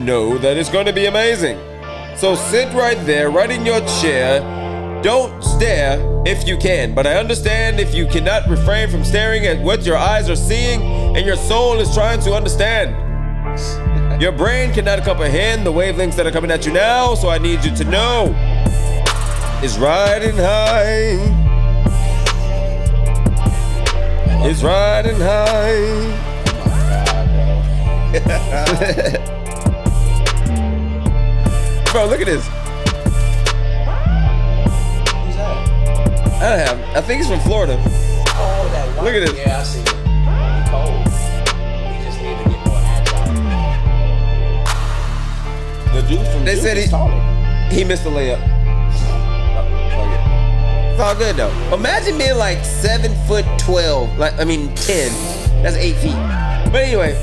know that it's going to be amazing. So sit right there, right in your chair. Don't stare if you can, but I understand if you cannot refrain from staring at what your eyes are seeing and your soul is trying to understand. Your brain cannot comprehend the wavelengths that are coming at you now, so I need you to know it's riding high. It's riding high. Bro, look at this. I think he's from Florida. Oh, that one. Look at this. Yeah, I see it. He cold. He just need to get more agile. The dude from They said he missed the layup. It's all good though. Imagine being like 7'12", 10. That's 8 feet. But anyway,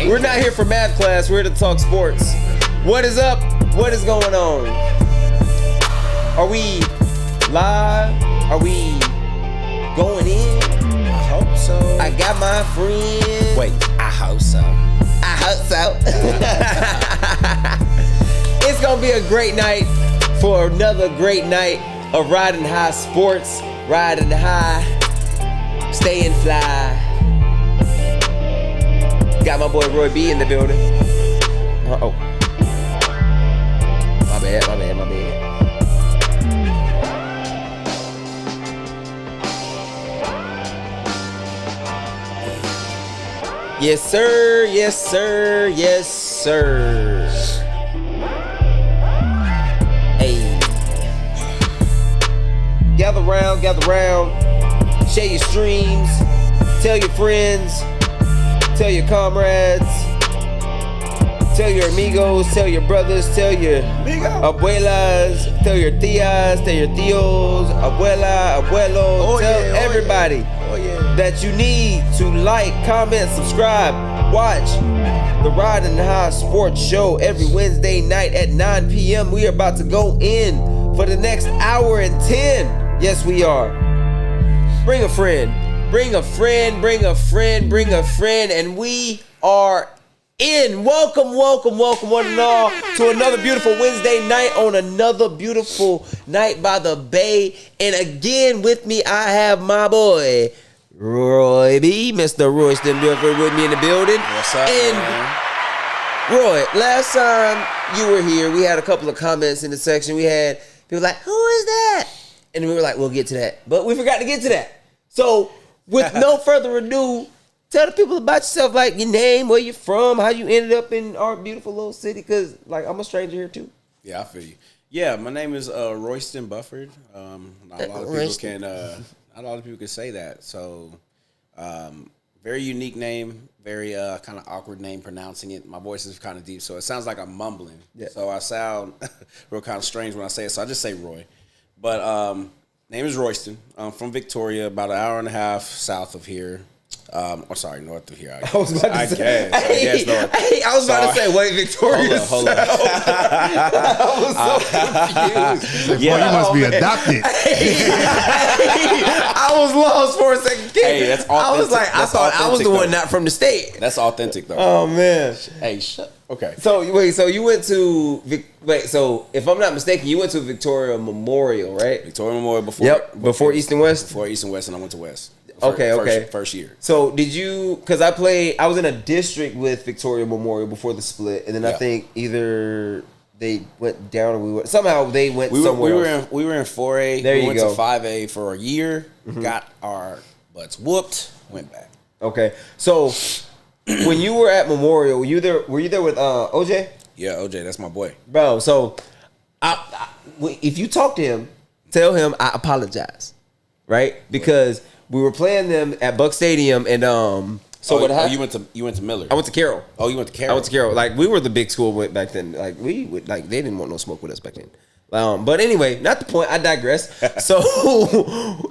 we're not here for math class. We're here to talk sports. What is up? What is going on? Are we live? Are we going in? I hope so. I got my friend. Wait, I hope so. I hope so. It's gonna be a great night for another great night of Riding High Sports. Riding high, staying fly. Got my boy Roy B in the building. Uh-oh. My bad. Yes, sir. Hey. Gather round. Share your streams. Tell your friends. Tell your comrades. Tell your amigos. Tell your brothers. Tell your abuelas. Tell your tias. Tell your tios. Abuela, abuelo. Tell everybody that you need to like, comment, subscribe, watch the Ridin' High Sports Show every Wednesday night at 9 p.m. We are about to go in for the next hour and 10. Yes, we are. Bring a friend, and we are in. Welcome, one and all, to another beautiful Wednesday night on another beautiful night by the bay. And again, with me, I have my boy, Roy B, Mr. Royston Bueckers with me in the building. What's up, and man? Roy, last time you were here, we had a couple of comments in the section. We had people like, who is that? And we were like, we'll get to that. But we forgot to get to that. So with no further ado, tell the people about yourself, like your name, where you're from, how you ended up in our beautiful little city, because like I'm a stranger here too. Yeah, I feel you. Yeah, my name is Royston Bufford. Not a lot of people can say that. So, very unique name, very kind of awkward name pronouncing it. My voice is kind of deep, so it sounds like I'm mumbling. Yeah. So I sound real kind of strange when I say it. So I just say Roy. But name is Royston. I'm from Victoria, about an hour and a half south of here. North of here. I was about to say north. I was about to say, wait, Victoria. Hold on. I was so confused. You must be adopted. I was lost for a second. Hey, that's authentic. I was like, I thought I was the one not from the state. That's authentic, though. Oh, man. Hey, shut. Okay. So you went to so if I'm not mistaken, you went to Victoria Memorial, right? Victoria Memorial before East and West. Before East and West, and I went to West. First year. So did you? Because I was in a district with Victoria Memorial before the split, and then I think either they went down or we went somewhere. We were in 4A. We went to 5A for a year. Mm-hmm. Got our butts whooped. Went back. Okay. So when you were at Memorial, were you there with OJ? Yeah, OJ. That's my boy, bro. So if you talk to him, tell him I apologize, right? Because we were playing them at Buck Stadium, and what happened? You went to Miller. I went to Carroll. Oh, you went to Carroll. I went to Carroll. Like we were the big school back then. Like they didn't want no smoke with us back then. But anyway, not the point. I digress. So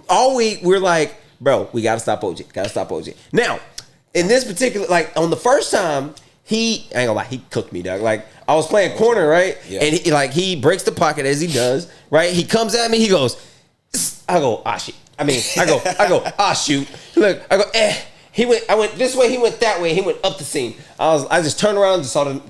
all week we're like, bro, we gotta stop OJ. Now, in this particular, like on the first time, I ain't gonna lie, he cooked me, dog. Like I was playing corner, right? Yeah. And he breaks the pocket as he does, right? He comes at me, he goes, I go, ah shit. I go, ah shoot. Look, I go, I went this way, he went that way, he went up the seam. I just turned around and saw the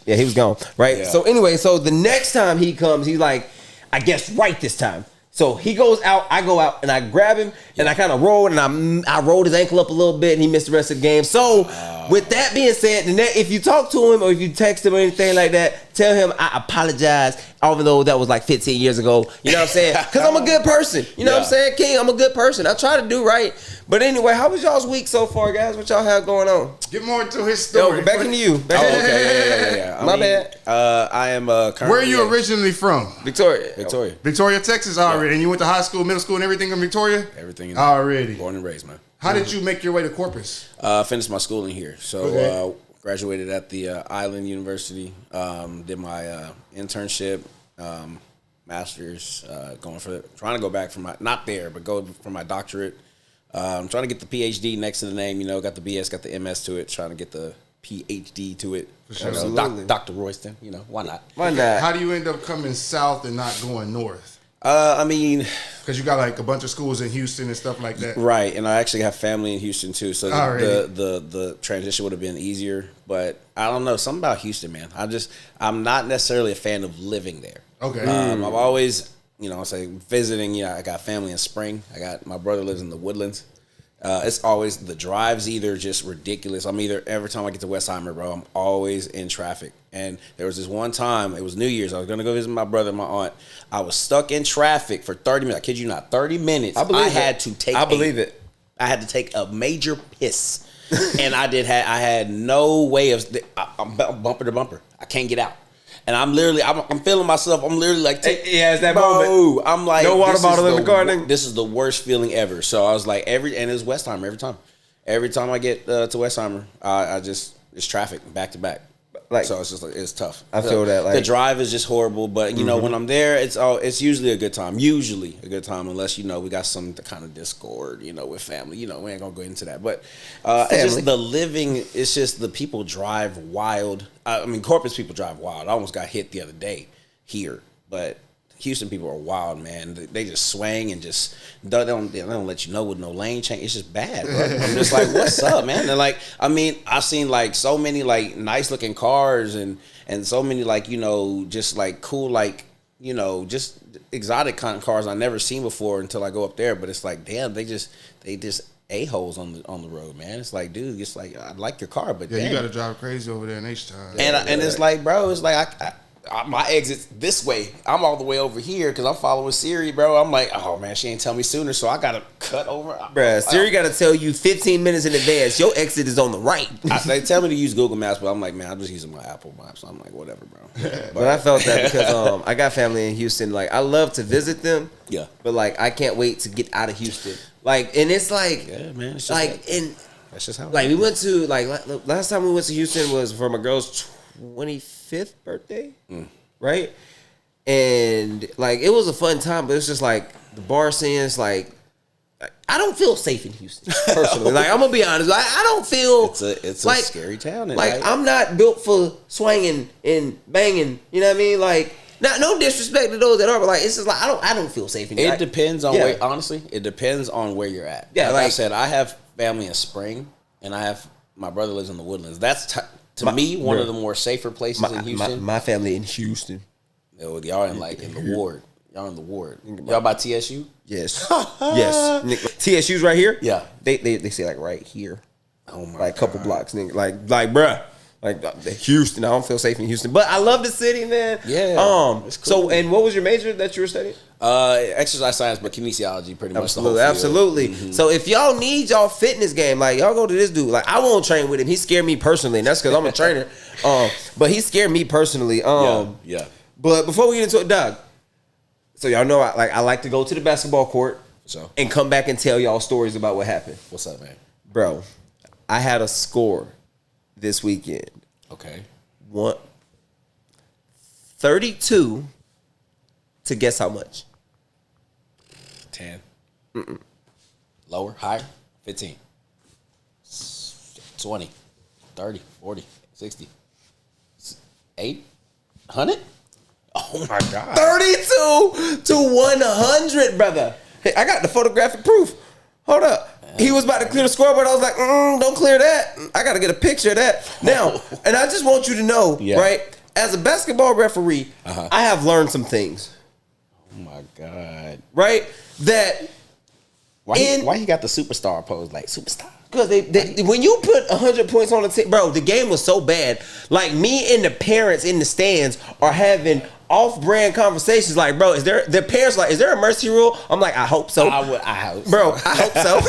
Yeah, he was gone. Right. Yeah. So anyway, so the next time he comes, he's like, I guess right this time. So he goes out, I go out, and I grab him, and I kind of roll, and I rolled his ankle up a little bit, and he missed the rest of the game. So, with that being said, if you talk to him or if you text him or anything like that, tell him I apologize, even though that was like 15 years ago. You know what I'm saying? Because I'm a good person. You know what I'm saying, King? I'm a good person. I try to do right. But anyway, how was y'all's week so far, guys? What y'all have going on? Get more into his story. Yo, back into you. Yeah. My bad. I am currently. Where are you originally from? Victoria. Victoria, Texas, already. And you went to high school, middle school, and everything in Victoria? Everything. Already. Born and raised, man. How did you make your way to Corpus? Finished my schooling here. So graduated at the Island University. Did my internship, master's, trying to go back for my, not there, but go for my doctorate. I'm trying to get the PhD next to the name, got the BS, got the MS to it, trying to get the PhD to it. For sure. Dr. Royston, why not? Why not? How do you end up coming south and not going north? Because you got like a bunch of schools in Houston and stuff like that. Right, and I actually have family in Houston too, so the transition would have been easier. But I don't know, something about Houston, man. I'm not necessarily a fan of living there. Okay. I've always, visiting. I got family in Spring. My brother lives in the Woodlands. It's always the drive's either just ridiculous. Every time I get to Westheimer, bro, I'm always in traffic. And there was this one time, it was New Year's. I was gonna go visit my brother and my aunt. I was stuck in traffic for 30 minutes. I kid you not, 30 minutes. I had to take a major piss, and I had no way of. I'm bumper to bumper. I can't get out. And I'm feeling myself. I'm literally like, it's that moment. I'm like, no water bottle in the garden. This is the worst feeling ever. So I was like, and it's Westheimer every time. Every time I get to Westheimer, it's traffic back to back. So it's just it's tough. I feel that the drive is just horrible. But when I'm there, it's usually a good time. Usually a good time, unless we got some kind of discord, with family. We ain't gonna go into that. But it's just the living. It's just the people drive wild. Corpus people drive wild. I almost got hit the other day here, but Houston people are wild, man. They just swing and just they don't let you know with no lane change. It's just bad, bro. I'm just like, what's up, man? And I've seen so many nice looking cars and so many just cool just exotic kind of cars I never seen before until I go up there. But it's like, damn, they just a-holes on the road, man. It's like, dude, it's like, I like your car, but you gotta drive crazy over there in H-Town. And it's like, bro, it's like my exit's this way. I'm all the way over here because I'm following Siri, bro. I'm like, oh man, she ain't tell me sooner, so I gotta cut over. Bruh, Siri gotta tell you 15 minutes in advance. Your exit is on the right. They tell me to use Google Maps, but I'm like, man, I'm just using my Apple Maps. So I'm like, whatever, bro. But I felt that because I got family in Houston. I love to visit them. Yeah. But I can't wait to get out of Houston. And it's like, yeah, man. It's just that's just how. We went to last time we went to Houston was for my girl's 25th birthday, right? And it was a fun time, but it's just the bar scene is I don't feel safe in Houston personally. I'm gonna be honest, I don't feel it's a scary town. I'm not built for swinging and banging. You know what I mean? No disrespect to those that are, but it's just I don't feel safe in here. It depends on where. Honestly, it depends on where you're at. Yeah, like I said, I have family in Spring, and my brother lives in the Woodlands. That's to me one of the more safer places in Houston. My family in Houston. Y'all in the ward. Y'all in the ward. Y'all by TSU? Yes. Yes. TSU's right here? Yeah. They say right here. Oh my God. Couple blocks, nigga. Bruh. Houston. I don't feel safe in Houston. But I love the city, man. Yeah. It's cool. So, and what was your major that you were studying? Exercise science, but kinesiology pretty much. Absolutely. Mm-hmm. So if y'all need y'all fitness game, y'all go to this dude. I won't train with him. He scared me personally, and that's because I'm a trainer. But he scared me personally. Yeah. But before we get into it, Doug, so y'all know I like to go to the basketball court and come back and tell y'all stories about what happened. What's up, man? Bro, I had a score this weekend. Okay. 32 to guess how much? 10. Lower, higher? 15. 20. 30. 40. 60. 800? Oh my God. 32 to 100, brother. Hey, I got the photographic proof. Hold up. he was about to clear the scoreboard. I was like, don't clear that. I got to get a picture of that. Now, and I just want you to know, right, as a basketball referee, I have learned some things. Oh, my God. Right? That why he got the superstar pose, like, superstar? Because they when you put 100 points on the team, bro, the game was so bad. Like, me and the parents in the stands are having off-brand conversations. Like, bro, the parents like, is there a mercy rule? I'm like, I hope so. I hope so. Bro, I hope so.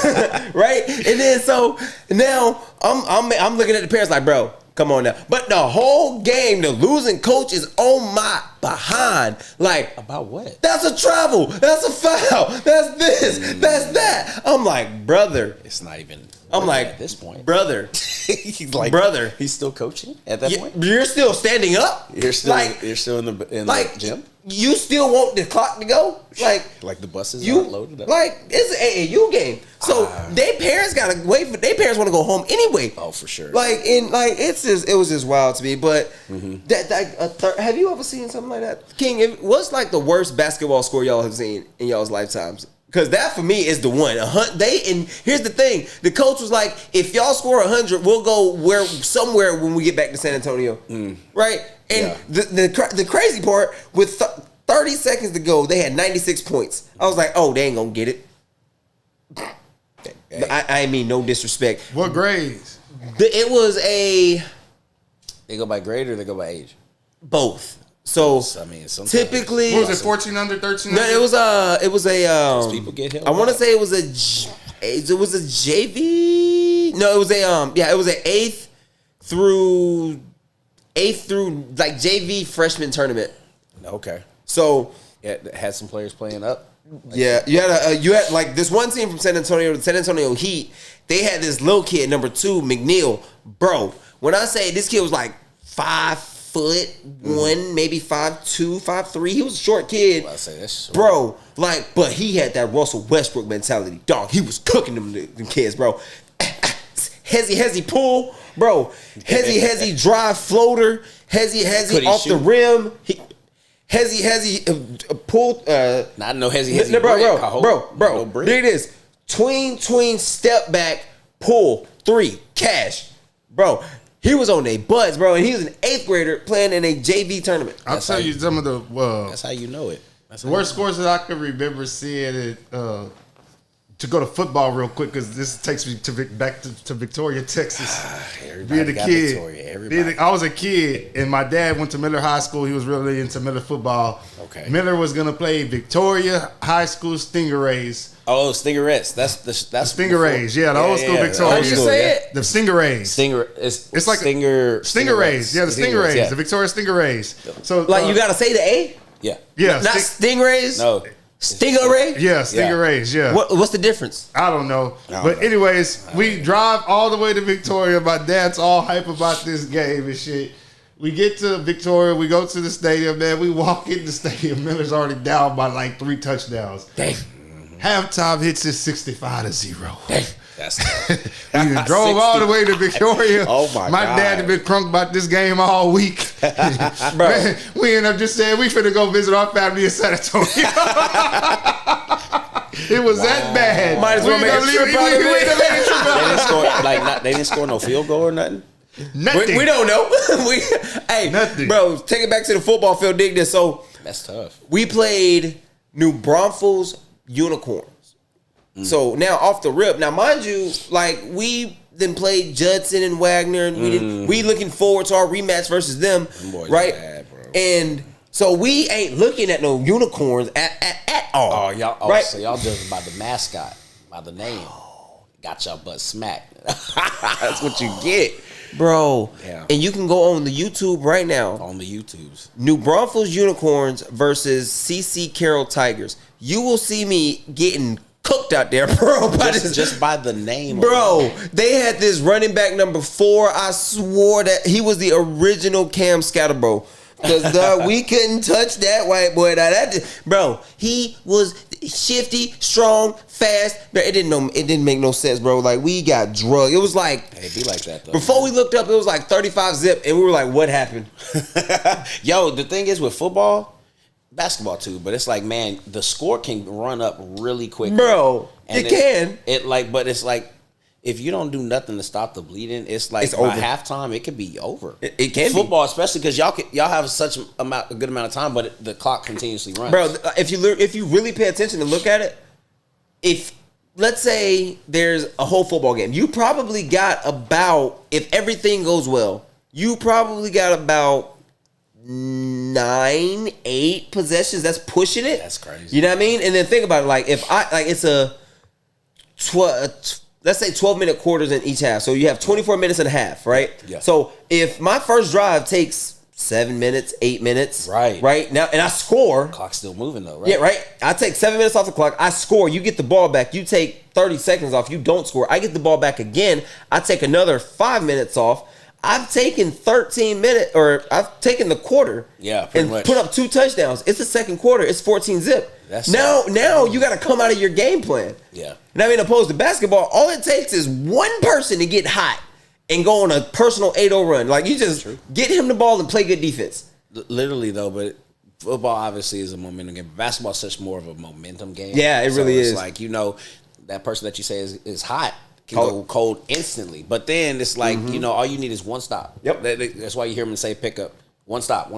Right? And then so now I'm looking at the parents like, bro, come on now. But the whole game, the losing coach is on my behind. Like, about what? That's a travel. That's a foul. That's this. That's that. I'm like, brother. It's not even. I'm like, at this point, brother. He's like, brother. He's still coaching at that point. You're still standing up. You're still in the gym. You still want the clock to go? Like the buses aren't loaded up. Like, it's an AAU game. So their parents gotta wait for their parents want to go home anyway. Oh, for sure. It was just wild to me. But have you ever seen something like that? King, what's like the worst basketball score y'all have seen in y'all's lifetimes? Because that for me is the one. And here's the thing: the coach was like, "If y'all score 100, we'll go somewhere when we get back to San Antonio." Right? And the crazy part, with 30 seconds to go, they had 96 points. I was like, "Oh, they ain't gonna get it." I mean, no disrespect. What grades? It was They go by grade or they go by age? Both. So I mean, typically, what was it? 14 under, 13 under? No, it was a. People get hit. I want to say it was a JV. No, it was it was an eighth through like JV freshman tournament. Okay. So it had some players playing up. Yeah, you had like this one team from San Antonio, the San Antonio Heat. They had this little kid, number 2, McNeil. Bro, when I say this kid was like 5'1", maybe 5'2", 5'3", he was a short kid. I say that's short. Bro, but he had that Russell Westbrook mentality. Dog, he was cooking them kids, bro. Hezzy pull, bro. Hezzy drive floater. Hezzy off the rim. Hezzy pull. Not no Hezzy. Bro. There it is. Tween step back pull 3 cash, bro. He was on their butts, bro, and he was an 8th grader playing in a JV tournament. I'll tell you some of the. That's how you know it. The worst scores that I can remember seeing it. To go to football real quick, because this takes me back to Victoria, Texas. Being a kid, I was a kid, and my dad went to Miller High School. He was really into Miller football. Okay. Miller was gonna play Victoria High School Stingrays. Oh, Stingerettes. That's Stingrays. Yeah, the old school Victoria. How do you say it? The Stingrays. It's like Stingrays. Yeah, the Stingrays. Yeah. The Victoria Stingrays. So like you gotta say the A. Yeah. Not Stingrays. No. Stingray? Yeah, Stingrays, yeah. What's the difference? I don't know. But anyways, we drive all the way to Victoria. My dad's all hype about this game and shit. We get to Victoria. We go to the stadium, man. We walk in the stadium. Miller's already down by like 3 touchdowns. Dang. Halftime hits is 65-0. Dang. That's we drove all the way to Victoria. Oh my God. My dad had been crunk about this game all week. Bro. Man, we ended up just saying we finna go visit our family in San Antonio. It was that bad. Might as well make a trip out of it. They didn't score no field goal or nothing. Nothing. We don't know. Nothing. Bro, take it back to the football field. Dig this. So That's tough. we played New Braunfels Unicorns. So now off the rip. Now mind you, like we then played Judson and Wagner, and we looking forward to our rematch versus them, right? Bad, bro. And so we ain't looking at no unicorns at all. Right? So y'all judging by the mascot, by the name. Got y'all butt smacked. That's what you get. Bro, Yeah. And you can go on the YouTube right now. On the YouTubes. New Braunfels Unicorns versus CC Carroll Tigers. You will see me getting cooked out there, bro. Just by the name. Bro, they had this running back number 4. I swore that he was the original Cam Scatterbro. Because we couldn't touch that white boy. Bro, he was shifty, strong, fast. It didn't make no sense, bro. Like, we got drugged. It was like, It be like that, though. Before we looked up, it was like 35 zip, and we were like, what happened? Yo, the thing is with football, basketball too, but it's like, man, the score can run up really quick, bro. And it can. But it's like, if you don't do nothing to stop the bleeding, it's like It's by over. halftime it could be over. It can football, especially because y'all have such a good amount of time, but the clock continuously runs. Bro, if you really pay attention and look at it, if let's say there's a whole football game, you probably got about, if everything goes well, you probably got about 9, 8 possessions. That's pushing it. That's crazy. You know what I mean? And then think about it, like if it's a 12. Let's say 12-minute quarters in each half. So you have 24 minutes and a half, right? Yeah. So if my first drive takes 7 minutes, 8 minutes, Right now, and I score, clock's still moving though, right? yeah, right. I take 7 minutes off the clock. I score. You get the ball back. You take 30 seconds off. You don't score. I get the ball back again. I take another 5 minutes off. I've taken 13 minutes, or I've taken the quarter, Yeah, pretty and much. put up 2 touchdowns. It's the second quarter. It's 14 zip. That's now you got to come out of your game plan. Yeah. And I mean, opposed to basketball, all it takes is one person to get hot and go on a personal 8-0 run. Like, you just get him the ball and play good defense. Literally though, but football obviously is a momentum game. Basketball is such more of a momentum game. Yeah, it really it's is. like, that person that you say is hot can go cold instantly. But then it's like, all you need is one stop. Yep. That's why you hear them say pick up. One stop.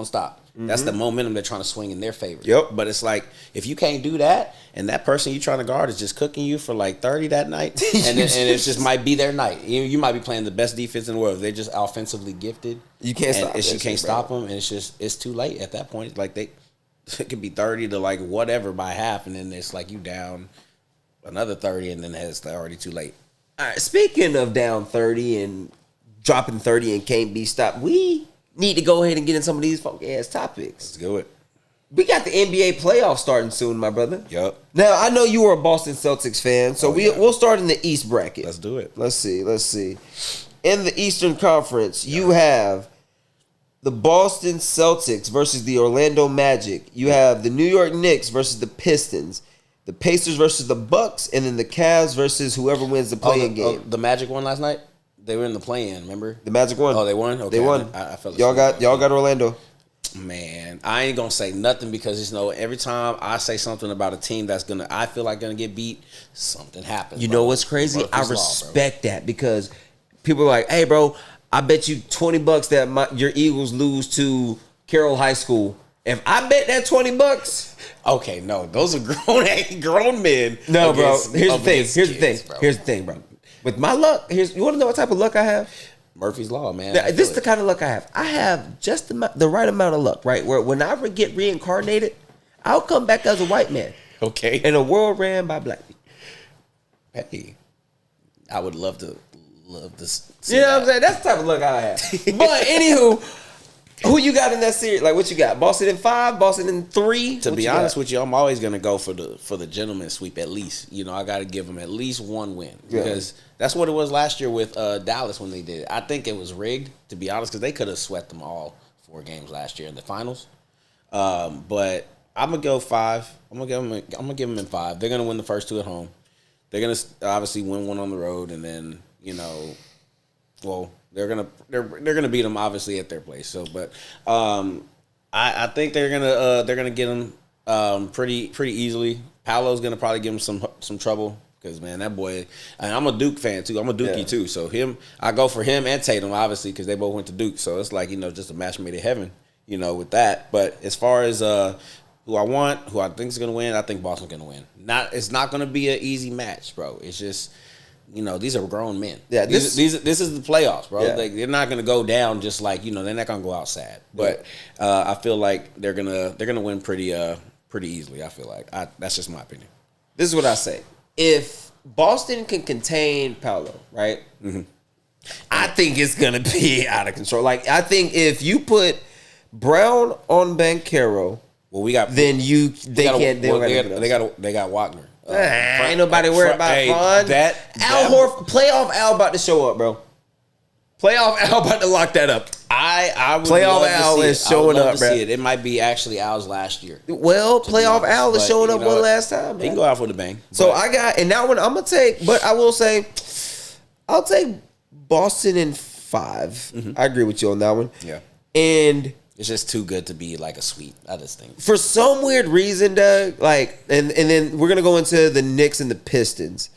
That's the momentum they're trying to swing in their favor. Yep. But it's like, if you can't do that, and that person you're trying to guard is just cooking you for like 30 that night, and it just might be their night. You might be playing the best defense in the world. They're just offensively gifted. You can't stop that You can't shit, stop bro. them, and it's too late at that point. Like it could be 30 to like whatever by half, and then it's like you down another 30, and then it's already too late. All right, speaking of down 30 and dropping 30 and can't be stopped, we need to go ahead and get in some of these funky ass topics. Let's do it. We got the NBA playoffs starting soon, my brother. Yup. Now, I know you were a Boston Celtics fan, so we'll start in the East bracket. Let's do it. Let's see. In the Eastern Conference, you have the Boston Celtics versus the Orlando Magic. You have the New York Knicks versus the Pistons, the Pacers versus the Bucks, and then the Cavs versus whoever wins the play-in game. The Magic won last night? They were in the play-in, remember? The Magic won. Oh, they won? Okay. They won. I felt y'all got Orlando. Man, I ain't gonna say nothing because every time I say something about a team that's I feel like gonna get beat, something happens. You bro. know what's crazy? I Murphy's Law, respect that because people are like, "Hey, bro, I bet you $20 that your Eagles lose to Carroll High School." If I bet that $20, okay, no, those are grown men. no, bro. Here's the thing. Bro. Here's the thing, bro. With my luck, you want to know what type of luck I have? Murphy's Law, man. This is the kind of luck I have. I have just the right amount of luck, right? Where when I get reincarnated, I'll come back as a white man. Okay. In a world ran by black people. Hey, I would love to see You know that. what I'm saying? That's the type of luck I have. But anywho, who you got in that series? Like, what you got? Boston in 5, Boston in 3. To be honest with you, I'm always gonna go for the gentleman's sweep at least. I got to give them at least one win because that's what it was last year with Dallas when they did it. I think it was rigged, to be honest, because they could have swept them all 4 games last year in the finals. But I'm gonna go 5. I'm gonna give them in 5. They're gonna win the first 2 at home. They're gonna obviously win 1 on the road, and then they're gonna beat them obviously at their place. So, but I think they're gonna get them pretty easily. Paolo's gonna probably give him some trouble because, man, that boy. And I'm a Duke fan too. I'm a Dookie too. So I go for him and Tatum obviously because they both went to Duke. So it's like just a match made in heaven. With that. But as far as who I think is gonna win, I think Boston's gonna win. It's not gonna be an easy match, bro. It's just. These are grown men. Yeah, this is the playoffs, bro. Yeah. They're not gonna go down just like they're not gonna go out sad. But I feel like they're gonna win pretty easily. I feel like that's just my opinion. This is what I say: if Boston can contain Paolo, right? Mm-hmm. I think it's gonna be out of control. Like I think if you put Brown on Banchero, we got then they got Wagner. Ain't nobody worried about Vaughn. Playoff Al about to show up, bro. Playoff Al about to lock that up. I would Playoff love Al to see is it. showing I would love up, to bro. see it. It might be actually Al's last year. Well, Playoff Al is showing up one last time. He can go out with a bang. So I got, and that one I'm gonna take, but I will say, I'll take Boston in 5. Mm-hmm. I agree with you on that one. Yeah. And It's just too good to be like a sweep. I just think. For some weird reason, Doug, like, and then we're going to go into the Knicks and the Pistons.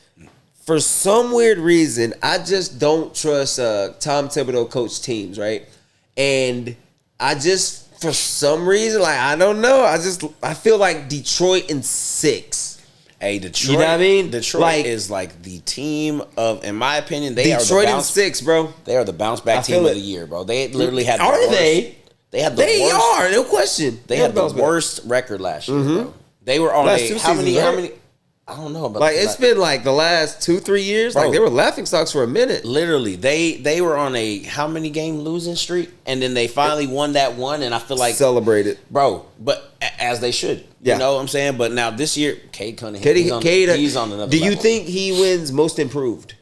For some weird reason, I just don't trust Tom Thibodeau coach teams, right? And I just, for some reason, like, I don't know. I feel like Detroit in 6. Hey, Detroit. You know what I mean? Detroit like, is like the team of, in my opinion, they Detroit are the in 6, bro. They are the bounce back team of the year, bro. They literally had. They had the they worst. are, no question. They had the worst record last year, bro. They were on how many? I don't know, but like it's been like the last 2-3 years. Bro, like they were laughing stocks for a minute. Literally, they were on a how many game losing streak, and then they finally won that one, and I feel like celebrated, bro. But as they should, you know what I'm saying. But now this year, Cade Cunningham, he's on another. Do you level. think he wins most improved?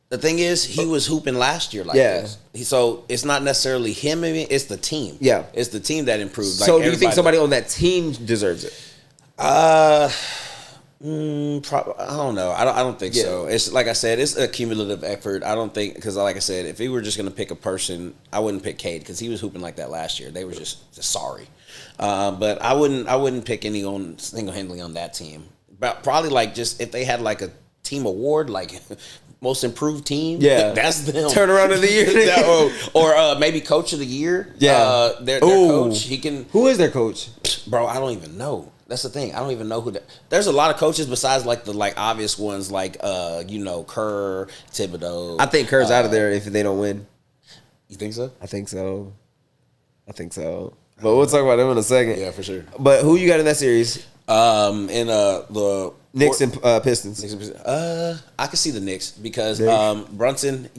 The thing is, he was hooping last year like this. So it's not necessarily him. It's the team. Yeah, it's the team that improved. So do you think somebody on that team deserves it? I don't know. I don't think so. It's like I said, it's a cumulative effort. I don't think because, like I said, if we were just gonna pick a person, I wouldn't pick Cade because he was hooping like that last year. They were just sorry. But I wouldn't pick any on single-handedly on that team. But probably like just if they had like a team award, like most improved team. Yeah, that's them. Turnaround of the year, or maybe coach of the year. Yeah, their coach. He can. Who is their coach, bro? I don't even know. That's the thing. I don't even know who. There's a lot of coaches besides like the obvious ones like Kerr, Thibodeau. I think Kerr's out of there if they don't win. You think so? I think so. But we'll talk about them in a second. Yeah, for sure. But who you got in that series? In the Knicks and Pistons. I can see the Knicks because Brunson.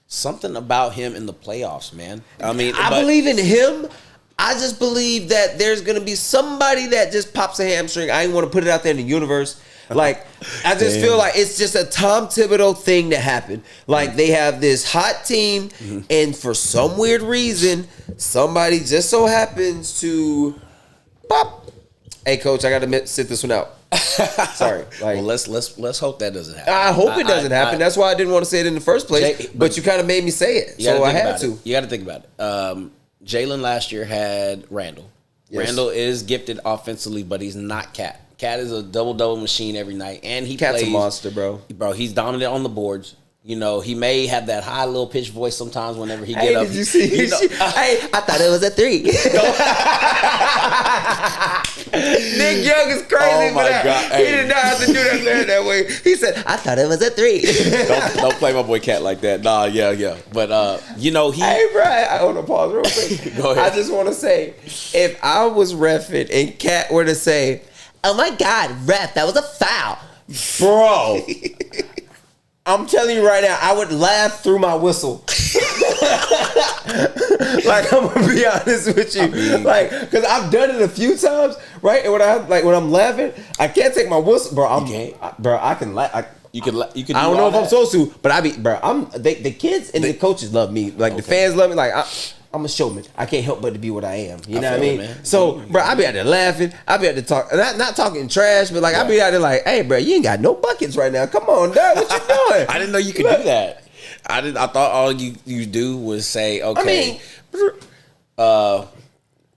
Something about him in the playoffs, man. I mean, I believe in him. I just believe that there's going to be somebody that just pops a hamstring. I didn't want to put it out there in the universe. Like, I just feel like it's just a Tom Thibodeau thing that happened. Like, they have this hot team, and for some weird reason, somebody just so happens to pop. Hey, coach, I got to sit this one out. Sorry. Like, well, let's hope that doesn't happen. I hope it doesn't happen. That's why I didn't want to say it in the first place. But you kind of made me say it, so I had to. You got to think about it. Jalen last year had Randall. Yes. Randall is gifted offensively, but he's not Cat. Cat is a double-double machine every night, and Cat's a monster, bro. Bro, he's dominant on the boards. He may have that high little pitch voice sometimes whenever he get up. Did you see? I thought it was a 3. Nick Young is crazy for that. He did not have to do that that way. He said, I thought it was a 3. don't play my boy Cat like that. Nah, yeah. But, he... Hey, bro, I want to pause real quick. Go ahead. I just want to say, if I was reffing and Cat were to say, oh, my God, ref, that was a foul. Bro. I'm telling you right now, I would laugh through my whistle. Like, I'm gonna be honest with you, because I've done it a few times, right? And when I'm laughing, I can't take my whistle, bro. I can laugh. You can. I don't know if I'm supposed to, but the kids and the coaches love me. Like the fans love me. Like I'm a showman. I can't help but to be what I am. You know what I mean? Man. So, bro, I be out there laughing. I be out there talking, not talking trash, but like I be out there like, hey, bro, you ain't got no buckets right now. Come on, dog. What you doing? I didn't know you could do that. I thought all you do was say, okay,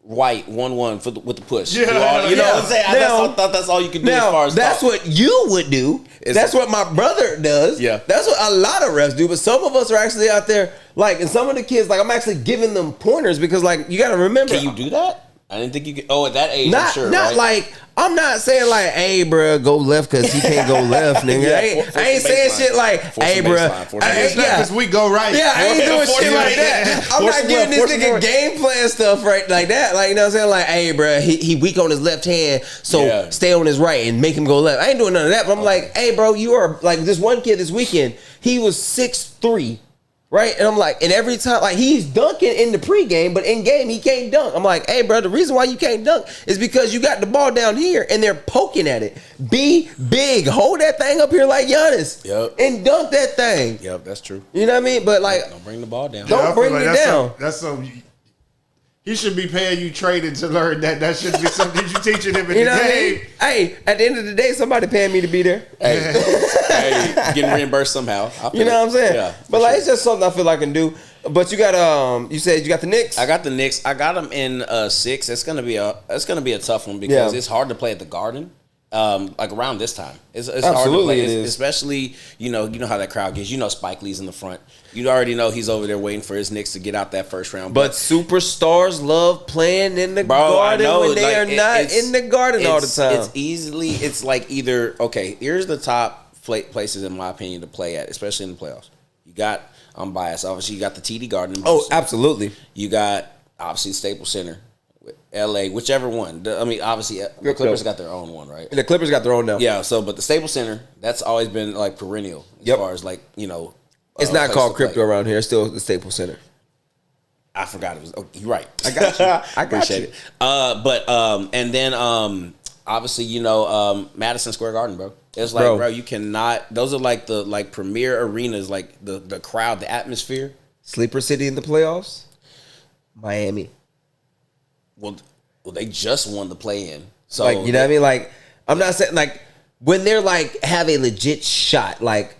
White 1-1 with the push. Yeah, you know what I'm saying? I thought that's all you could do as far as that's what you would do. That's what my brother does. Yeah. That's what a lot of refs do. But some of us are actually out there, like, and some of the kids, like, I'm actually giving them pointers because, like, you got to remember. Can you do that? I didn't think you could. Oh, at that age, I'm sure. Not right? like, I'm not saying like, hey, bro, go left because he can't go left, nigga. I ain't saying shit like, hey, bro. It's not because we go right. Yeah, I ain't doing shit like that. I'm not giving this nigga game plan stuff right like that. Like, you know what I'm saying? Like, hey, bro, he weak on his left hand, so stay on his right and make him go left. I ain't doing none of that. But I'm like, hey, bro, you are like this one kid this weekend. He was 6'3". Right? And I'm like, and every time, like, he's dunking in the pregame, but in game, he can't dunk. I'm like, hey, bro, the reason why you can't dunk is because you got the ball down here and they're poking at it. Be big. Hold that thing up here like Giannis. Yep. And dunk that thing. Yep, that's true. You know what I mean? But, like, don't bring the ball down. Don't bring it down. That's something. He should be paying you trading to learn that. That should be something you teaching him in the game. I mean? Hey, at the end of the day, somebody paying me to be there. Hey, getting reimbursed somehow. You know what I'm saying? Yeah, but like, it's just something I feel like I can do. But you got you said you got the Knicks. I got the Knicks. I got them in 6. It's gonna be a tough one because it's hard to play at the Garden. Like around this time, it's hard to play, especially you know how that crowd gets. You know, Spike Lee's in the front. You already know he's over there waiting for his Knicks to get out that first round. But superstars love playing in the Garden when they are not in the Garden all the time. It's like either here's the top places in my opinion to play at, especially in the playoffs. You got, I'm biased, obviously you got the TD Garden. Oh, absolutely. You got obviously Staples Center. LA, whichever one. I mean, obviously, the Clippers got their own one, right? The Clippers got their own now. Yeah, but the Staples Center, that's always been like perennial as far as like, you know. It's not called crypto around here. It's still the Staples Center. I forgot it was. Oh, you're right. I got you. I appreciate it. And then obviously, you know, Madison Square Garden, bro. It's like, bro, you cannot. Those are like the premier arenas, like the crowd, the atmosphere. Sleeper city in the playoffs, Miami. Well, they just won the play-in. So like, you know what I mean? Like, I'm not saying like when they're like have a legit shot, like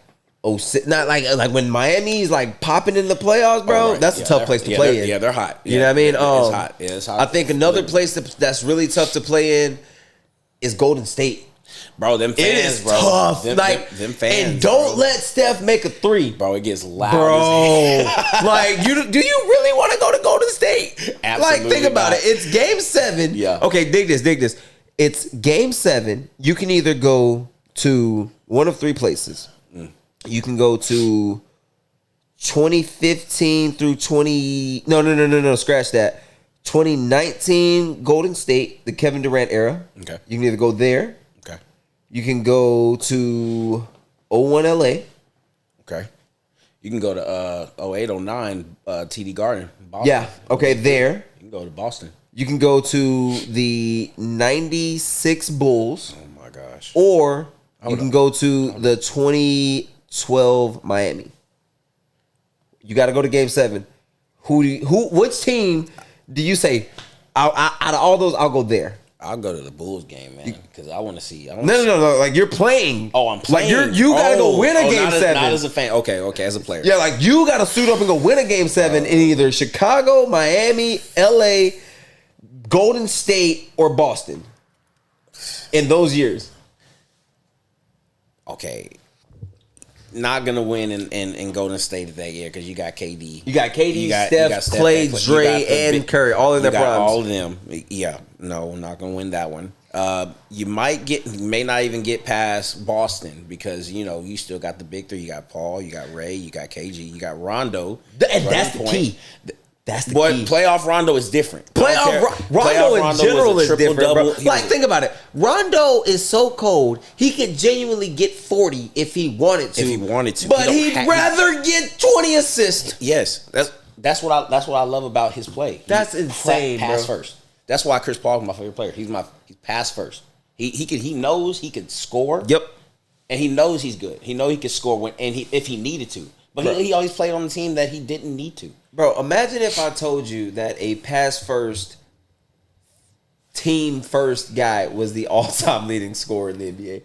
not like when Miami's like popping in the playoffs, bro. Right. That's a tough place to play in. Yeah, they're hot. You know what I mean? It's hot. Yeah, it's hot. I think another place that's really tough to play in is Golden State. Bro, them fans, it is tough. Them fans. And don't let Steph make a 3. Bro, it gets loud. Bro. Like, do you really want to go to Golden State? Absolutely. Like, think about it. It's game 7. Yeah. Okay, dig this. It's game 7. You can either go to one of 3 places. You can go to 2015 through 20. No. Scratch that. 2019 Golden State, the Kevin Durant era. Okay. You can either go there. Okay. You can go to 01 LA. Okay. You can go to 08, 09 TD Garden. Boston. Yeah. Okay, there. You can go to Boston. You can go to the 96 Bulls. Oh my gosh. Or you can go to the 2012 Miami. You got to go to game 7. Which team do you say out of all those I'll go there? I'll go to the Bulls game, man, because I want to see. No. Like you're playing. Oh, I'm playing. Like you gotta go win a game 7. Not as a fan. Okay, as a player. Yeah, like you gotta suit up and go win a game 7 in either Chicago, Miami, LA, Golden State, or Boston. In those years. Okay. Not gonna win in Golden State that year because you got KD. You got KD, Steph, Clay, Dre, and Curry, all in their primes. All of them. Yeah, no, not gonna win that one. You may not even get past Boston because you know you still got the big 3. You got Paul, you got Ray, you got KG, you got Rondo. And that's the key. That's the key. Playoff Rondo is different. Rondo in general is different, bro. Like, think about it. Rondo is so cold, he could genuinely get 40 if he wanted to. But he'd rather get 20 assists. Yes. That's what I love about his play. That's insane, pass bro. first. That's why Chris Paul is my favorite player. He's pass first. He knows he could score. Yep. And he knows he's good. He knows he could score if he needed to. But he always played on the team that he didn't need to. Bro, imagine if I told you that a pass first, team first guy was the all-time leading scorer in the NBA.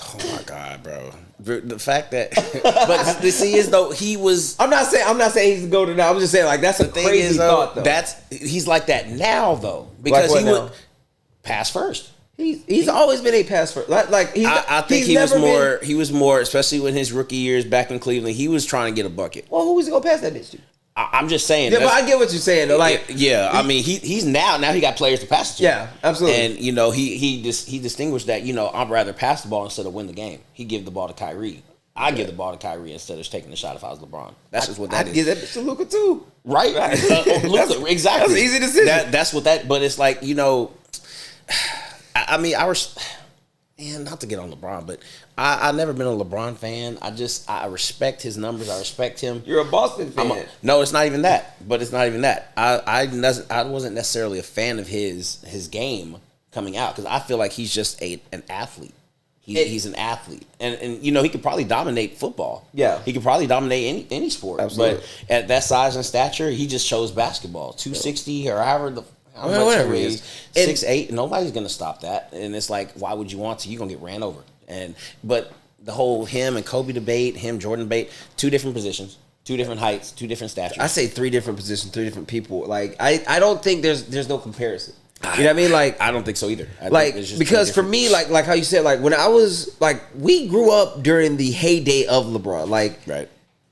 Oh my God, bro! The fact that, but the thing is though, he was. I'm not saying he's the GOAT now. I'm just saying like that's a crazy thought though. He's like that now though because like he would pass first. He's always been a pass first. I think he was more, especially when his rookie years back in Cleveland. He was trying to get a bucket. Well, who was he gonna pass that bitch to? I'm just saying. Yeah, but I get what you're saying though. Like, yeah, I mean, he's now he got players to pass to. Yeah, absolutely. And you know, he distinguished that. You know, I'd rather pass the ball instead of win the game. He give the ball to Kyrie. I give the ball to Kyrie instead of taking the shot if I was LeBron. That's just what that is. I'd give that bitch to Luka too. Right. Luka, exactly. That's an easy decision. That's what that. But it's like, you know, I mean, not to get on LeBron, but I've never been a LeBron fan. I respect his numbers. I respect him. You're a Boston fan. No, it's not even that. But it's not even that. I wasn't necessarily a fan of his game coming out because I feel like he's just an athlete. He's an athlete, and you know he could probably dominate football. Yeah, he could probably dominate any sport. Absolutely. But at that size and stature, he just chose basketball. 260 or however whatever he is, 6'8". Nobody's gonna stop that. And it's like, why would you want to? You're gonna get ran over. But the whole him and Kobe debate, Jordan debate, 2 different positions. 2 different heights, 2 different statures. I say 3 different positions, 3 different people. Like I don't think there's no comparison. You know what I mean? Like I don't think so either. Because for me, like how you said, like when I was like we grew up during the heyday of LeBron. Like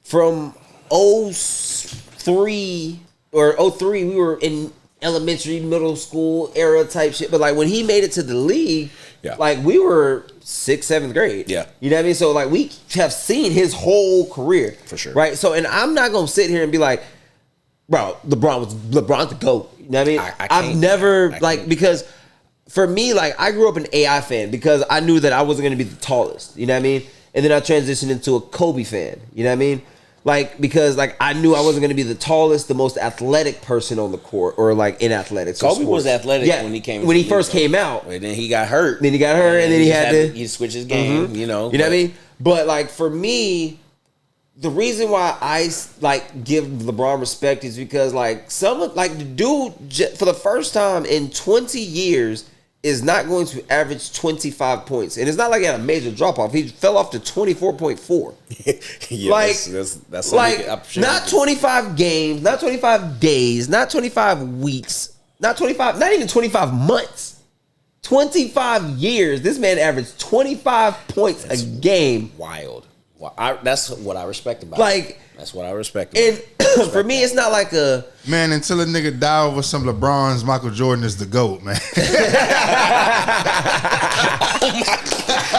from 03 or 03, we were in elementary, middle school era type shit. But like when he made it to the league, like we were 6th, 7th grade. Yeah. You know what I mean? So like we have seen his whole career. For sure. Right? So and I'm not gonna sit here and be like, bro, LeBron's the GOAT. You know what I mean? I've never because for me, like I grew up an AI fan because I knew that I wasn't gonna be the tallest. You know what I mean? And then I transitioned into a Kobe fan. You know what I mean? Like because like I knew I wasn't gonna be the tallest, the most athletic person on the court or like in athletics. Kobe was athletic when he came. When he first came out. And then he got hurt. And then he had to switch his game. You know. You know what I mean? But like for me, the reason why I like give LeBron respect is because like the dude for the first time in 20 years is not going to average 25 points, and it's not like he had a major drop off. He fell off to 24.4. That's like not 25 games, not 25 days, not 25 weeks, not even 25 months. 25 years. This man averaged 25 points a game. Wild. Well, that's what I respect about that's what I respect about and for me, it's not like a... Man, until a nigga die over some LeBrons, Michael Jordan is the GOAT, man.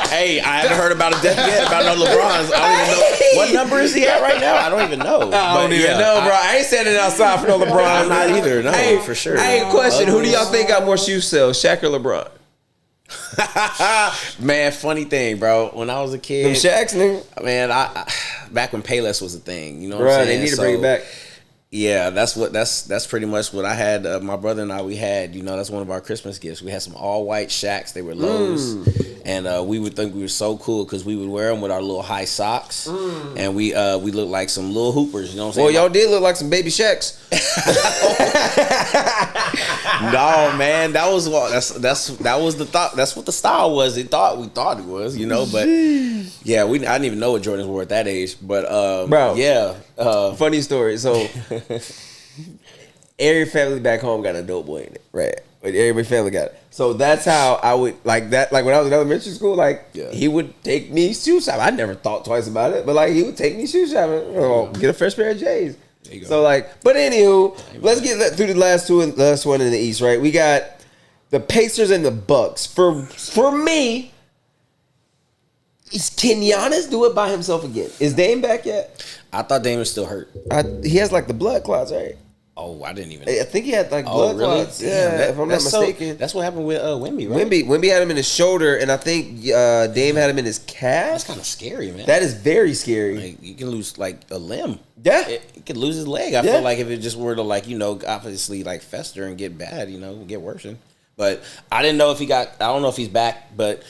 Hey, I haven't heard about a death yet about no LeBrons. I don't even know. What number is he at right now? I don't even know. I don't even know, bro. I ain't standing outside for no LeBron. I'm not either. No, for sure. Hey, question. Who do y'all think got more shoe sales, Shaq or LeBron? Man, funny thing, bro. When I was a kid, them Shaqs, nigga. Man, I back when Payless was a thing, you know what I'm saying? They need to bring it back. Yeah, that's pretty much what I had. My brother and I, we had, you know, that's one of our Christmas gifts. We had some all white Shaqs. They were lows, and we would think we were so cool because we would wear them with our little high socks, and we looked like some little hoopers. You know what I'm saying? Well, y'all did look like some baby Shaqs. No, man, that was the thought. That's what the style was. We thought it was, you know. But yeah, I didn't even know what Jordans were at that age. But bro, yeah. Funny story. So every family back home got a dope boy in it, right? Every family got it. So that's how I would like that. Like when I was in elementary school, he would take me shoe shopping. I never thought twice about it, but like he would take me shoe shopping. Get a fresh pair of J's. So but anywho, let's get through the last one in the East, right? We got the Pacers and the Bucks. For me, can Giannis do it by himself again? Is Dame back yet? I thought Dame was still hurt. He has like the blood clots, right? Oh, I didn't even. I think he had like blood clots. Yeah, if I'm not mistaken. That's what happened with Wemby, right? Wemby had him in his shoulder, and I think Dame had him in his calf. That's kind of scary, man. That is very scary. Like, you can lose like a limb. Yeah, he could lose his leg. I feel like if it just were to obviously like fester and get bad, get worsened. But I didn't know if he got. I don't know if he's back, but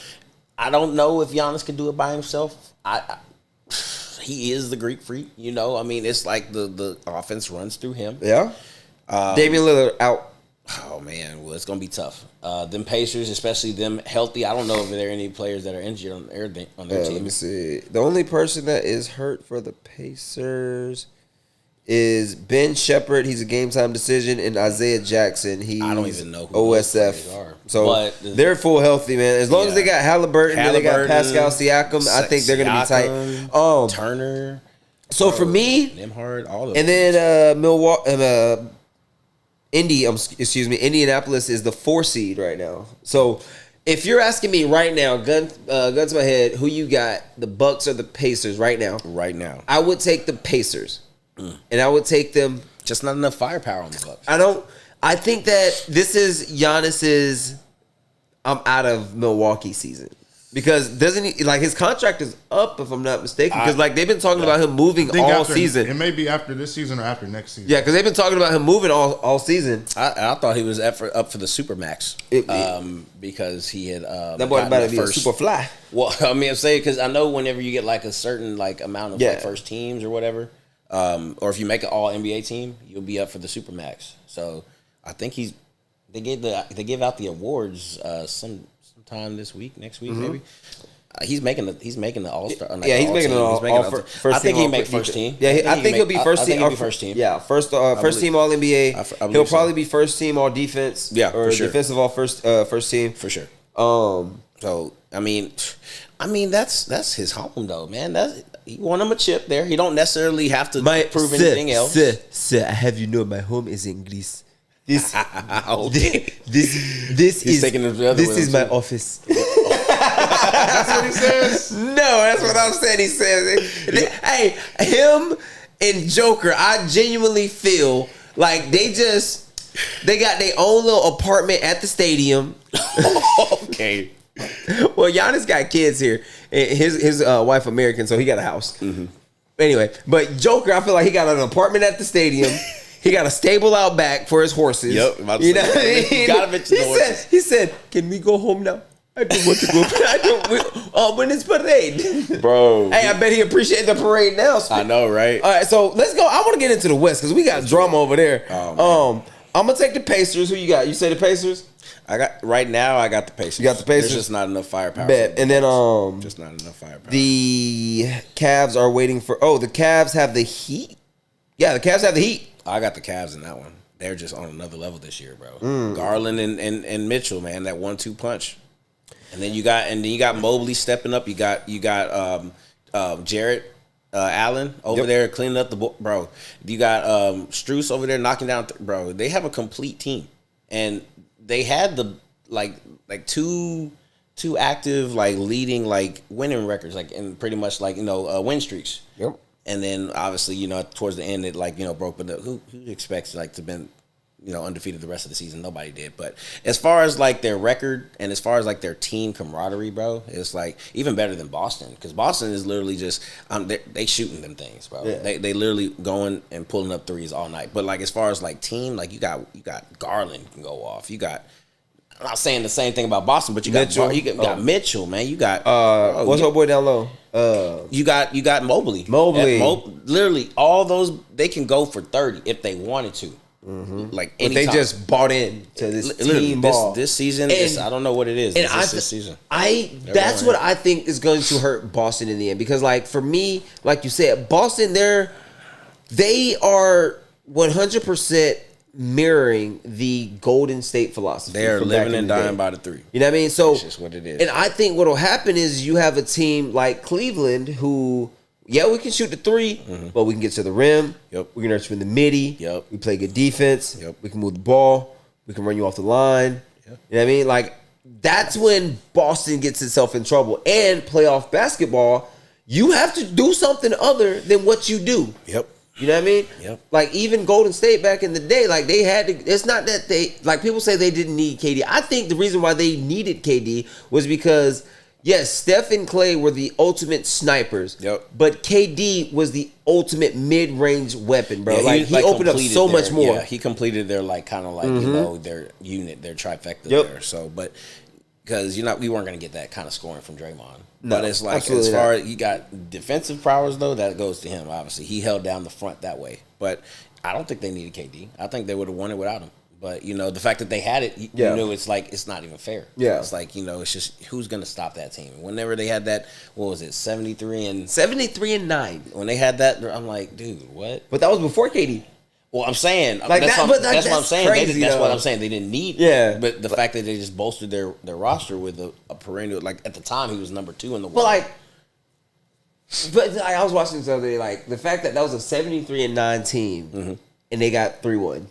I don't know if Giannis could do it by himself. He is the Greek freak, I mean, it's like the offense runs through him. Yeah. Damian Lillard out. Oh, man. Well, it's going to be tough. Them Pacers, especially them healthy. I don't know if there are any players that are injured on their team. Let me see. The only person that is hurt for the Pacers is Ben Shepherd. He's a game-time decision. And Isaiah Jackson. I don't even know who OSF. Are. So they're full healthy, man. As long as they got Halliburton, then they got Pascal Siakam, I think they're going to be tight. Turner. So for me, Nimhard, all of them. And then Indianapolis is the 4 seed right now. So if you're asking me right now, gun to my head, who you got, the Bucks or the Pacers right now? Right now. I would take the Pacers. And I would take them. Just not enough firepower on the Bucks. I think that this is Giannis's I'm out of Milwaukee season. Because doesn't he, his contract is up, if I'm not mistaken. Because they've been talking about him moving all season. It may be after this season or after next season. Yeah, because they've been talking about him moving all season. I thought he was up for the Supermax. Because he had that boy about to be a super fly. Well, I mean, I'm saying because I know whenever you get a certain amount of first teams or whatever, or if you make an all NBA team, you'll be up for the Supermax. So I think they give out the awards sometime this week, next week maybe. He's making the All-Star. Yeah, he's making an all first. I think he make first team. Yeah, I think he'll be first team. I think he'll be first team. Yeah, first team All NBA. He'll probably be first team All Defense. Yeah, or for sure. defensive All first team for sure. So I mean that's his home though, man. He won him a chip there. He don't necessarily have to prove anything else. Sir, I have my home is in Greece. This okay. this is my office. That's what he says. No, that's what I'm saying. He says, "Hey, him and Joker, I genuinely feel like they got their own little apartment at the stadium." Okay. Well, Giannis got kids here. His wife American, so he got a house. Mm-hmm. Anyway, but Joker, I feel like he got an apartment at the stadium. He got a stable out back for his horses. Yep. You know what I mean? You gotta mention the horses. He said, "Can we go home now? I don't want to go. When it's parade, bro." Hey, I bet he appreciate the parade now. I know, right? All right, so let's go. I want to get into the West because we got drama over there. I'm gonna take the Pacers. Who you got? You say the Pacers? I got the Pacers. You got the Pacers. There's just not enough firepower. Bet. And then just not enough firepower. The Cavs are waiting for. Oh, the Cavs have the Heat. Yeah, the Cavs have the Heat. I got the Cavs in that one. They're just on another level this year, bro. Garland and Mitchell, man, that 1-2 punch. And then you got Mobley stepping up. You got Jarrett Allen over there cleaning up the bro. You got Strus over there knocking down bro. They have a complete team, and they had the like two active leading winning records and pretty much win streaks. Yep. And then obviously towards the end it broke. But who expects to been undefeated the rest of the season? Nobody did. But as far as their record and as far as their team camaraderie, bro, it's even better than Boston, because Boston is literally just they shooting them things, bro. Yeah. They literally going and pulling up threes all night. But as far as team, you got Garland can go off. You got. I'm not saying the same thing about Boston, but you got Mitchell, man. You got what's our boy down low? You got Mobley. Literally all those, they can go for 30 if they wanted to. Mm-hmm. But they just bought in to this team ball this season. I don't know what it is. This season. That's what I think is going to hurt Boston in the end, because for me, like you said, Boston they are 100% mirroring the Golden State philosophy. They are living and dying by the three. You know what I mean? So that's just what it is. And I think what will happen is you have a team like Cleveland who, we can shoot the three, but we can get to the rim. Yep. We can nurture in the midi. Yep. We play good defense. Yep. We can move the ball. We can run you off the line. Yep. You know what I mean? That's when Boston gets itself in trouble. And playoff basketball, you have to do something other than what you do. Yep. You know what I mean? Yep. Even Golden State back in the day, they had to. It's not that they people say they didn't need KD. I think the reason why they needed KD was because Steph and Clay were the ultimate snipers. Yep. But KD was the ultimate mid-range weapon, bro. Yeah, he opened up so much more. Yeah, he completed their their unit, their trifecta there. So, but because we weren't going to get that kind of scoring from Draymond. No, but it's as far as you got defensive powers, though, that goes to him. Obviously, he held down the front that way. But I don't think they needed KD. I think they would have won it without him. But the fact that they had it, you knew it's it's not even fair. Yeah, it's it's just who's going to stop that team. Whenever they had that, what was it, 73 and 9? When they had that, I'm like, dude, what? But that was before KD. Well, I'm saying that's what I'm saying. That's what I'm saying. They didn't need. Yeah. But the fact that they just bolstered their roster with a perennial, at the time he was number 2 in the world. But I was watching this other day. The fact that was a 73-9 team, and they got 3-1.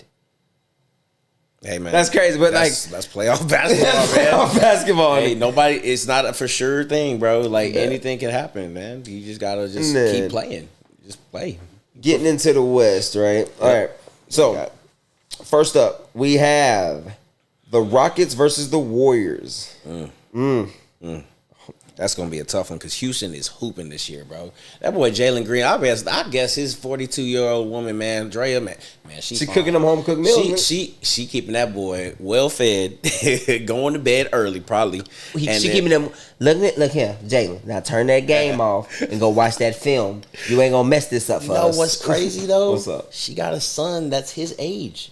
Hey man, that's crazy. But that's playoff basketball, man. Playoff basketball. Hey, nobody. It's not a for sure thing, bro. Anything can happen, man. You just gotta keep playing. Just play. Getting into the West, right? Yep. All right. So, first up, we have the Rockets versus the Warriors. That's gonna be a tough one because Houston is hooping this year, bro. That boy Jalen Green, I guess his 42-year-old woman, man, Drea, man, she cooking them home cooked meals. She keeping that boy well fed, going to bed early probably. She keeping them. Look here, Jalen. Now turn that game off and go watch that film. You ain't gonna mess this up for us. What's crazy though? What's up? She got a son that's his age.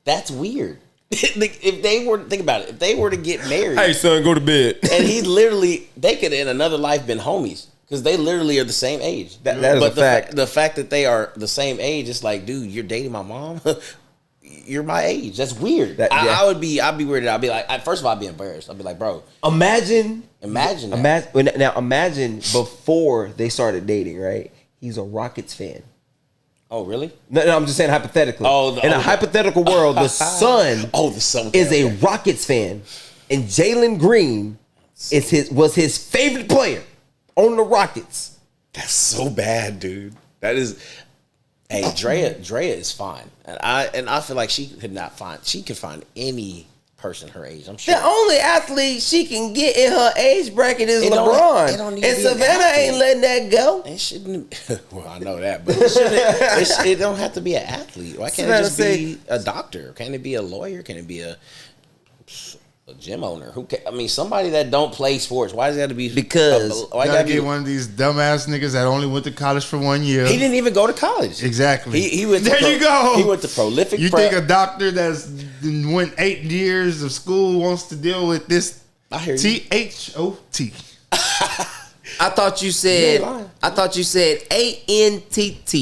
That's weird. If they were, think about it, if they were to get married, hey son, go to bed, and he literally, they could in another life been homies because they literally are the same age. That is but a fact. The fact that they are the same age, it's like, dude, you're dating my mom. You're my age. That's weird. I'd be weirded. I'd be like, first of all, I'd be embarrassed. I'd be like, bro, imagine that. now imagine before they started dating, right? He's a Rockets fan. Oh, really? No, I'm just saying hypothetically. In a hypothetical world, the son is a Rockets fan, and Jalen Green was his favorite player on the Rockets. That's so bad, dude. That is. Hey, Drea is fine, and I feel like she could find any person her age. I'm sure the only athlete she can get in her age bracket is LeBron, and Savannah ain't letting that go. It shouldn't. Well, I know that, but it don't have to be an athlete. Why can't it just be a doctor? Can it be a lawyer? Can it be a gym owner? Somebody that don't play sports. Why does it have to be? Because why gotta get one of these dumbass niggas that only went to college for 1 year. He didn't even go to college. Exactly. He went. You go. He went to prolific. You think a doctor that's went 8 years of school wants to deal with this? I hear you. THOT. I thought you said ANTT.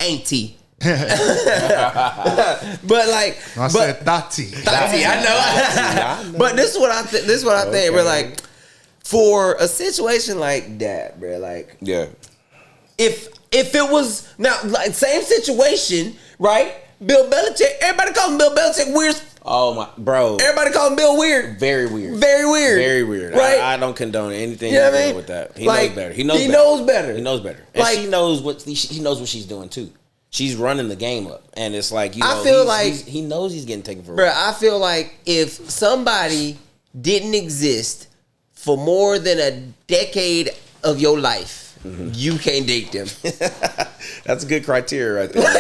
Ain't T. But like, I said Thati. I know. But this is what I think. We're like, for a situation like that, bro. Like, yeah. If it was now like same situation, right? Bill Belichick. Everybody call him Bill Belichick weird. Oh my, bro. Everybody call him Bill weird. Very weird. Very weird. Very weird. Right? I don't condone anything with that. He like, knows better. He knows better. He knows better. And like, she knows what she's doing too. She's running the game up, and it's like, I feel like he knows he's getting taken for. Bro, I feel like if somebody didn't exist for more than a decade of your life, you can't date them. That's a good criteria right there. I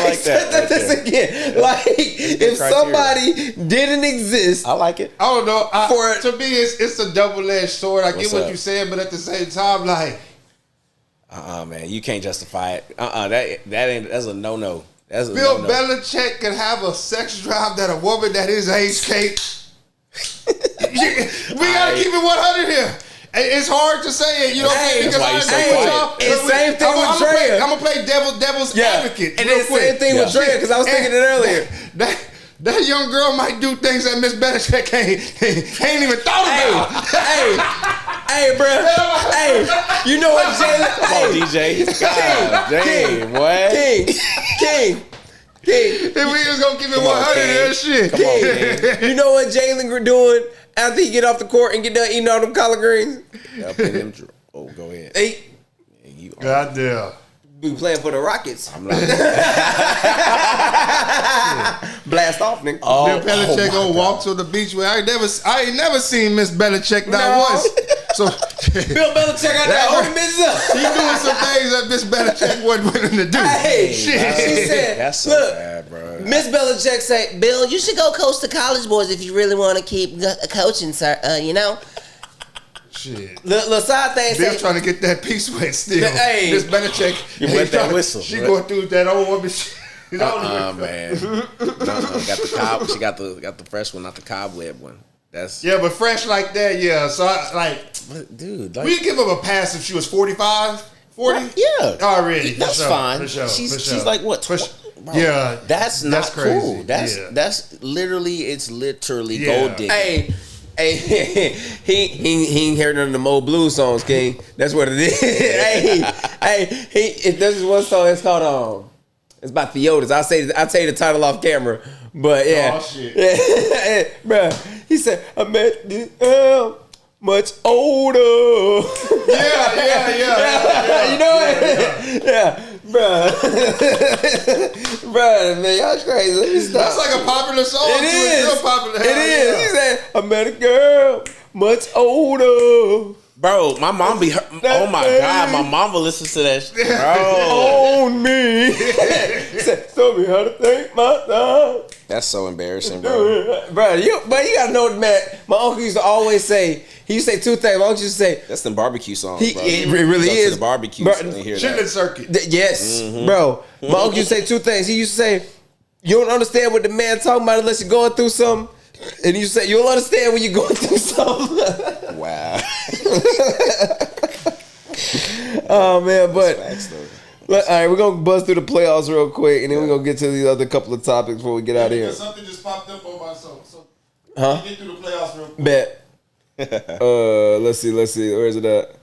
like that. This again. Like, if somebody didn't exist, I like it. I don't know. To me, it's a double-edged sword. I get what you're saying, but at the same time, like. Man, you can't justify it. That's a no-no. That's a Bill no-no. Belichick can have a sex drive that a woman that his age can't. We gotta keep it 100 here. It's hard to say it, you know what I'm saying? That's why you so quiet. It's same thing with Drea. I'm gonna play devil's advocate. And it's the same thing with Drea, because I was thinking it earlier. That young girl might do things that Miss Belichick ain't even thought about. Hey, bro. Hey, you know what, Jalen? Come on, DJ. God damn, what? King. If we was gonna keep it 100, that shit. Come on, King. You know what Jalen doing after he get off the court and get done eating all them collard greens? Oh, go ahead. Hey. Goddamn. We playing for the Rockets. I'm not. Blast off, nigga. Bill Belichick gonna walk to the beach where I ain't never seen Miss Belichick once. So Bill Belichick got that open bitch up. He doing some things that Miss Belichick wasn't willing to do. Hey, she said, that's so look, bad, bro. Miss Belichick say, Bill, you should go coach the college boys if you really want to keep coaching, sir. You know. Shit. The side thing Bill trying to get that piece wet still. Hey. Miss Belichick. You wet that whistle. She going through that old woman shit. Man. Got the cob. She got the fresh one, not the cobweb one. That's but fresh like that, yeah. So dude, we give him a pass if she was 45, 40. Yeah, already. That's fine. For sure. She's like what? Bro, yeah, that's not crazy. Cool. That's literally gold digging. Hey, he ain't heard none of the Mo Blues songs, King. That's what it is. If this is one song, it's called it's by Theotis. I'll say the title off camera, but yeah. Oh shit. Yeah, bro. He said, I met this girl much older. Yeah. You know what? Yeah. Bruh, man, y'all crazy. Let me stop. That's like a popular song. It is. It's real popular. It is. He said, I met a girl much older. Bro, my mom be hurt. Oh my God, my mama listens to that shit. Bro. On me. He said, show me how to thank my time. That's so embarrassing, bro. Bro, you gotta know, man. My uncle used to always say, he used to say two things. My uncle used to say, that's the barbecue songs, bro. It really is. The barbecue. Chitlin circuit. Yes, bro. My uncle used to say two things. He used to say, You don't understand what the man talking about unless you're going through something. And you say you'll understand when you're going through something. Wow. Oh man, but all right, we're gonna buzz through the playoffs real quick, and then we're gonna get to the other couple of topics before we get out of here. Something just popped up on my soul. So get through the playoffs real quick. Bet. Let's see. Where is it at?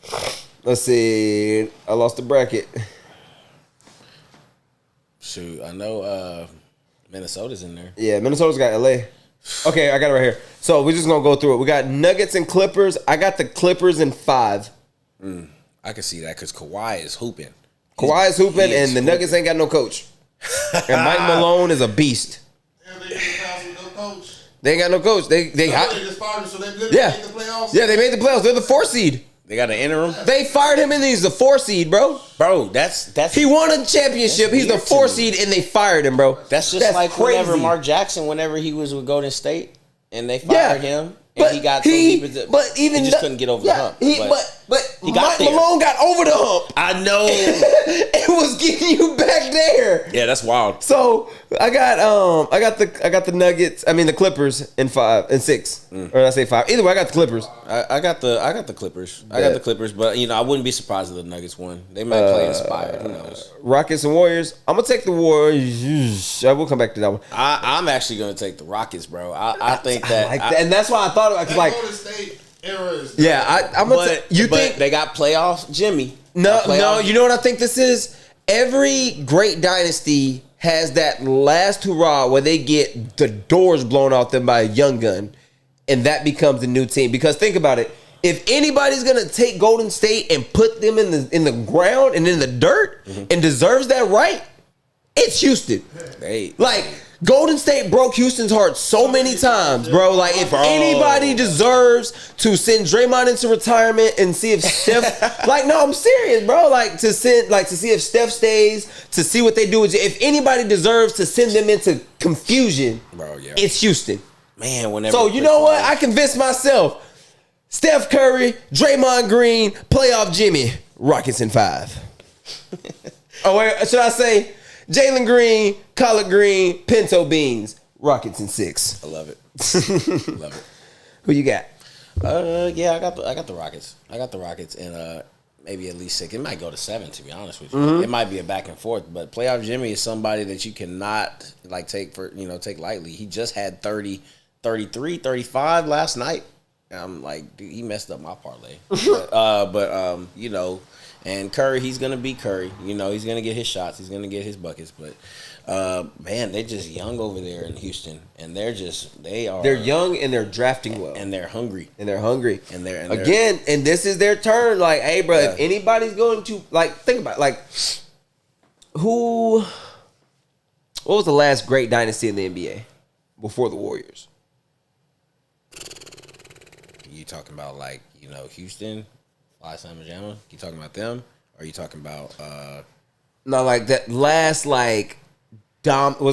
Let's see. I lost the bracket. Shoot, I know Minnesota's in there. Yeah, Minnesota's got LA. Okay, I got it right here. So we're just gonna go through it. We got Nuggets and Clippers. I got the Clippers in 5. I can see that because Kawhi is hooping. Kawhi is hooping, and the Nuggets ain't got no coach. And Mike Malone is a beast. They ain't got no coach. They just fired him, so they made the playoffs. Yeah, they made the playoffs. They're the 4 seed. They got an interim. They fired him, and he's the 4 seed, bro. Bro, that's he won a championship. He's the 4 seed, and they fired him, bro. That's like crazy. Whenever Mark Jackson, whenever he was with Golden State, and they fired him, and he got he just couldn't get over the hump. But Mike Malone got over the hump. I know. It was getting you back there. Yeah, that's wild. So I got the Nuggets. I mean the Clippers in 5 and 6. Or did I say 5? Either way, I got the Clippers. I got the Clippers. I got the Clippers, but I wouldn't be surprised if the Nuggets won. They might play inspired. Who knows? Rockets and Warriors. I'm gonna take the Warriors. I will come back to that one. I'm actually gonna take the Rockets, bro. I think that, like that, and that's why I thought it was like. Golden State era is I'm gonna. You think they got playoff Jimmy? No. You know what I think this is? Every great dynasty has that last hurrah where they get the doors blown off them by a young gun, and that becomes the new team. Because think about it: if anybody's gonna take Golden State and put them in the ground and in the dirt and deserves that right, it's Houston. Hey. Like Golden State broke Houston's heart so many times, bro. Like if anybody deserves to send Draymond into retirement and see if Steph, like no, I'm serious, bro. Like to see if Steph stays, to see what they do. If anybody deserves to send them into confusion, bro, yeah, it's Houston. Man, whenever. So you know what? I convinced myself. Steph Curry, Draymond Green, playoff Jimmy, Rockets in 5. Oh wait, should I say? Jalen Green, collard green, pinto beans, Rockets in 6. I love it. Love it. Who you got? Yeah, I got the Rockets. I got the Rockets in maybe at least 6. It might go to 7, to be honest with you. It might be a back and forth, but playoff Jimmy is somebody that you cannot take lightly. He just had 30, 33, 35 last night. I'm like, dude, he messed up my parlay. but and Curry, he's gonna be Curry. He's gonna get his shots. He's gonna get his buckets. But man, they're just young over there in Houston, and they're young and they're drafting well, and they're hungry, and they're again. And this is their turn. Like, hey, bro, if anybody's going to think about what was the last great dynasty in the NBA before the Warriors? You talking about Houston? Last time in Jamma, you talking about them? Or are you talking about no, like that last was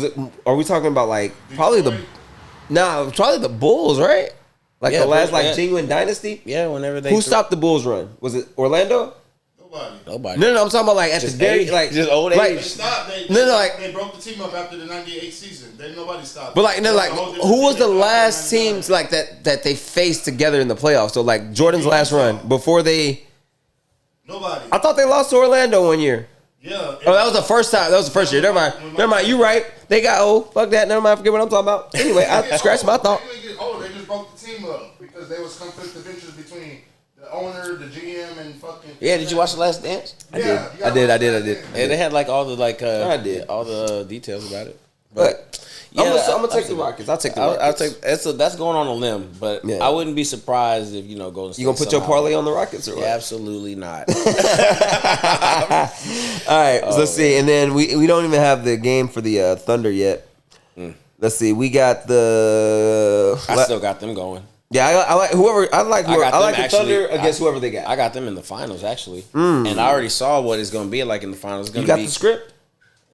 it? Are we talking about probably probably the Bulls, right? The last genuine dynasty. Yeah, whenever they who stopped the Bulls run? Was it Orlando? Nobody. No, I'm talking about at the very just old age. They stopped. They broke the team up after the '98 season. Nobody stopped. But who was the last teams that they faced together in the playoffs? So Jordan's last run before they. Nobody. I thought they lost to Orlando one year. Yeah. Oh, that was the first time. That was the first year. Never mind. You right. They got old. Fuck that. Never mind. Forget what I'm talking about. Anyway, I scratched my thought. They just broke the team up because there was conflict of interest between the owner, the GM, and fucking. Yeah. Did you watch The Last Dance? I did. Yeah, they had all the all the details about it. But yeah, I'm gonna take the Rockets. I'll take the Rockets. That's going on a limb, but I wouldn't be surprised if Golden State. You gonna put your parlay on the Rockets or what? Absolutely not. All right, so let's see, and then we don't even have the game for the Thunder yet. Let's see, we got the. I still got them going. Yeah, I like whoever. I like the Thunder against whoever they got. I got them in the finals actually, and I already saw what it's going to be like in the finals. It's gonna you got the script?